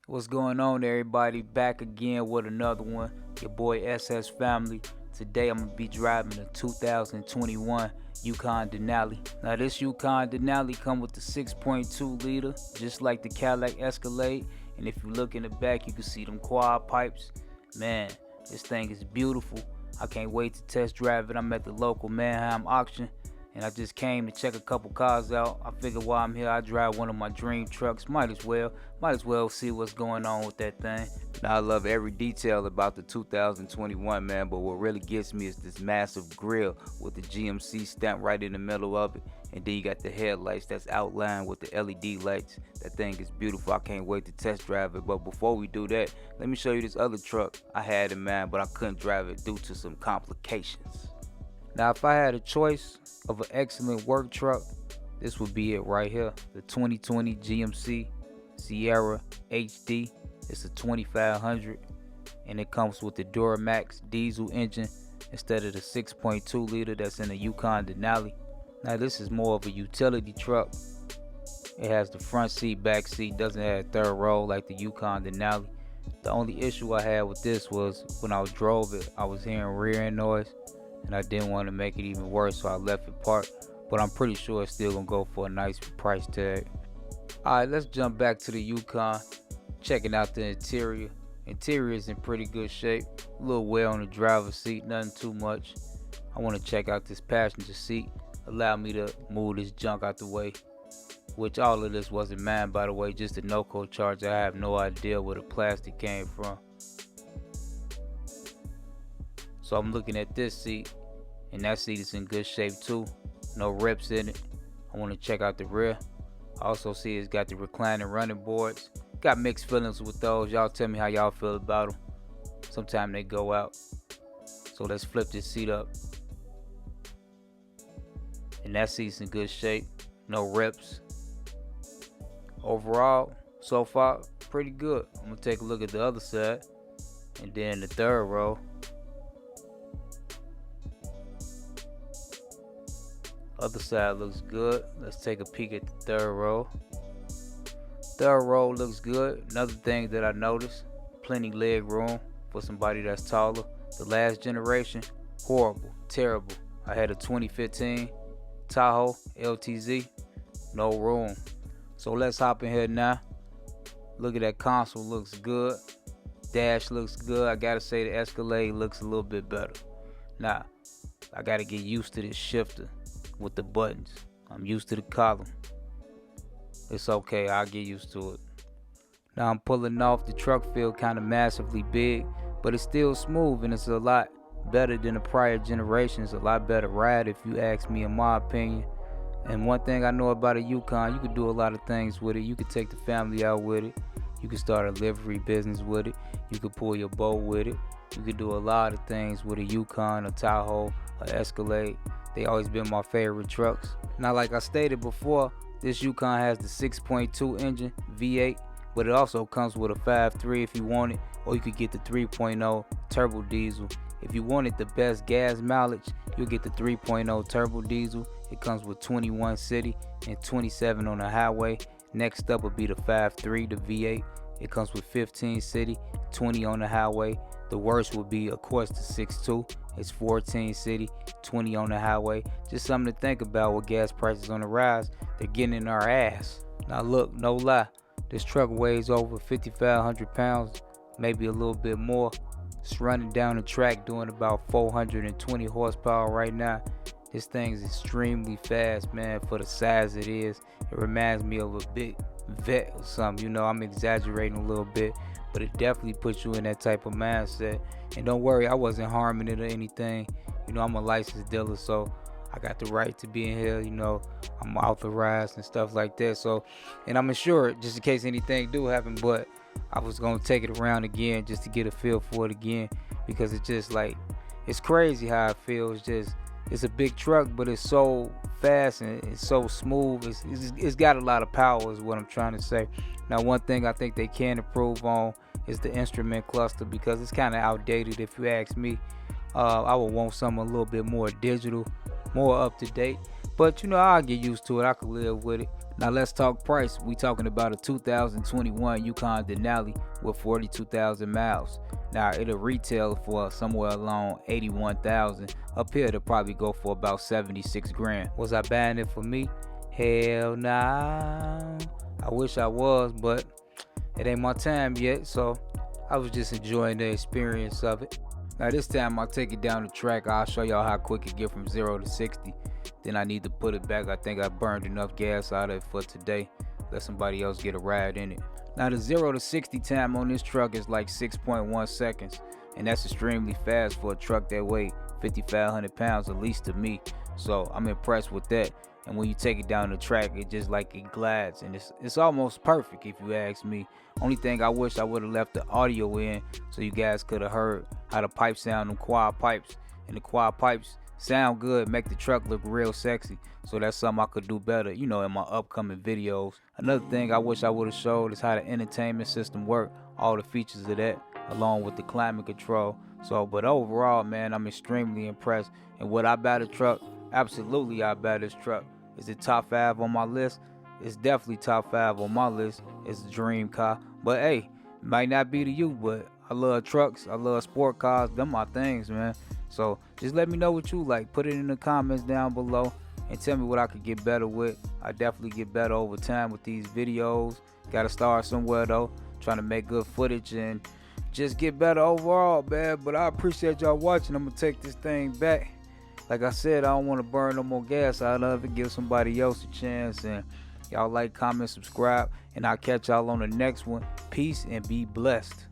What's going on, everybody? Back again with another one. Your boy SS Family. Today I'm gonna be driving a 2021 Yukon Denali. Now this Yukon Denali come with the 6.2 liter, just like the Cadillac Escalade. And if you look in the back, you can see them quad pipes. Man, this thing is beautiful. I can't wait to test drive it. I'm at the local Manheim auction, and I just came to check a couple cars out. I figured while I'm here, I drive one of my dream trucks. Might as well see what's going on with that thing. Now, I love every detail about the 2021, man, but what really gets me is this massive grille with the GMC stamp right in the middle of it. And then you got the headlights that's outlined with the LED lights. That thing is beautiful. I can't wait to test drive it. But before we do that, let me show you this other truck I had in mind, but I couldn't drive it due to some complications. Now, if I had a choice of an excellent work truck, this would be it right here. The 2020 GMC Sierra HD. It's a 2500, and it comes with the Duramax diesel engine instead of the 6.2 liter that's in the Yukon Denali. Now this is more of a utility truck. It has the front seat, back seat, doesn't have a third row like the Yukon Denali. The only issue I had with this was when I drove it, I was hearing rear end noise, and I didn't want to make it even worse, so I left it parked. But I'm pretty sure it's still gonna go for a nice price tag. Alright, let's jump back to the Yukon. Checking out the interior. Interior is in pretty good shape. A little wear on the driver's seat, nothing too much. I want to check out this passenger seat. Allow me to move this junk out the way. Which all of this wasn't mine, by the way, just a no-co charger. I have no idea where the plastic came from. So I'm looking at this seat, and that seat is in good shape too. No rips in it. I want to check out the rear. I also see it's got the reclining running boards. Got mixed feelings with those. Y'all tell me how y'all feel about them. Sometimes they go out. So let's flip this seat up. And that seat's in good shape. No rips. Overall, so far, pretty good. I'm gonna take a look at the other side. And then the third row. Other side looks good. Let's take a peek at the third row. Third row looks good. Another thing that I noticed, plenty leg room for somebody that's taller. The last generation, horrible, terrible. I had a 2015 Tahoe LTZ, no room. So let's hop in here now. Look at that console, looks good. Dash looks good. I gotta say the Escalade looks a little bit better. Now, I gotta get used to this shifter with the buttons. I'm used to the column. It's okay, I'll get used to it. Now I'm pulling off. The truck feel kind of massively big, but it's still smooth, and it's a lot better than the prior generations. A lot better ride if you ask me, in my opinion. And one thing I know about a Yukon, you could do a lot of things with it. You could take the family out with it. You could start a livery business with it. You could pull your boat with it. You could do a lot of things with a Yukon, a Tahoe, a Escalade. They always been my favorite trucks. Now, like I stated before, this Yukon has the 6.2 engine V8, but it also comes with a 5.3 if you want it, or you could get the 3.0 turbo diesel. If you wanted the best gas mileage, you'll get the 3.0 turbo diesel. It comes with 21 city and 27 on the highway. Next up would be the 5.3, the V8. It comes with 15 city, 20 on the highway. The worst would be, of course, the 6.2. It's 14 city, 20 on the highway. Just something to think about with gas prices on the rise. They're getting in our ass. Now look, no lie, this truck weighs over 5,500 pounds, maybe a little bit more. It's running down the track doing about 420 horsepower right now. This thing is extremely fast, man, for the size it is. It reminds me of a big vet or something. You know, I'm exaggerating a little bit, but it definitely puts you in that type of mindset. And don't worry, I wasn't harming it or anything. You know, I'm a licensed dealer, so I got the right to be in here. You know, I'm authorized and stuff like that. So, and I'm insured just in case anything do happen. But I was gonna take it around again just to get a feel for it again, because it's just like, it's crazy how it feels. It's a big truck, but it's so fast and it's so smooth. It's got a lot of power is what I'm trying to say. Now, one thing I think they can improve on is the instrument cluster, because it's kind of outdated if you ask me. I would want something a little bit more digital, more up to date. But you know, I'll get used to it. I could live with it. Now let's talk price. We talking about a 2021 Yukon Denali with 42,000 miles. Now it'll retail for somewhere along 81,000. Up here it'll probably go for about 76 grand. Was I buying it for me? Hell nah. I wish I was, but it ain't my time yet, so I was just enjoying the experience of it. Now this time I'll take it down the track. I'll show y'all how quick it get from 0 to 60. Then I need to put it back. I think I burned enough gas out of it for today. Let somebody else get a ride in it. Now the 0 to 60 time on this truck is like 6.1 seconds. And that's extremely fast for a truck that weighs 5,500 pounds, at least to me. So I'm impressed with that. And when you take it down the track, it just like it glides, and it's almost perfect if you ask me. Only thing I wish I would have left the audio in so you guys could have heard how the pipes sound, them quad pipes. And the quad pipes sound good, make the truck look real sexy. So that's something I could do better, you know, in my upcoming videos. Another thing I wish I would have showed is how the entertainment system work, all the features of that, along with the climate control. So, but overall, man, I'm extremely impressed. And would I buy the truck? Absolutely, I buy this truck. Is it top 5 on my list? It's definitely top 5 on my list. It's a dream car. But hey, it might not be to you, but I love trucks. I love sport cars. Them my things, man. So just let me know what you like. Put it in the comments down below and tell me what I could get better with. I definitely get better over time with these videos. Gotta start somewhere though. Trying to make good footage and just get better overall, man. But I appreciate y'all watching. I'm gonna take this thing back. Like I said, I don't want to burn no more gas out of it. Give somebody else a chance. And y'all like, comment, subscribe. And I'll catch y'all on the next one. Peace and be blessed.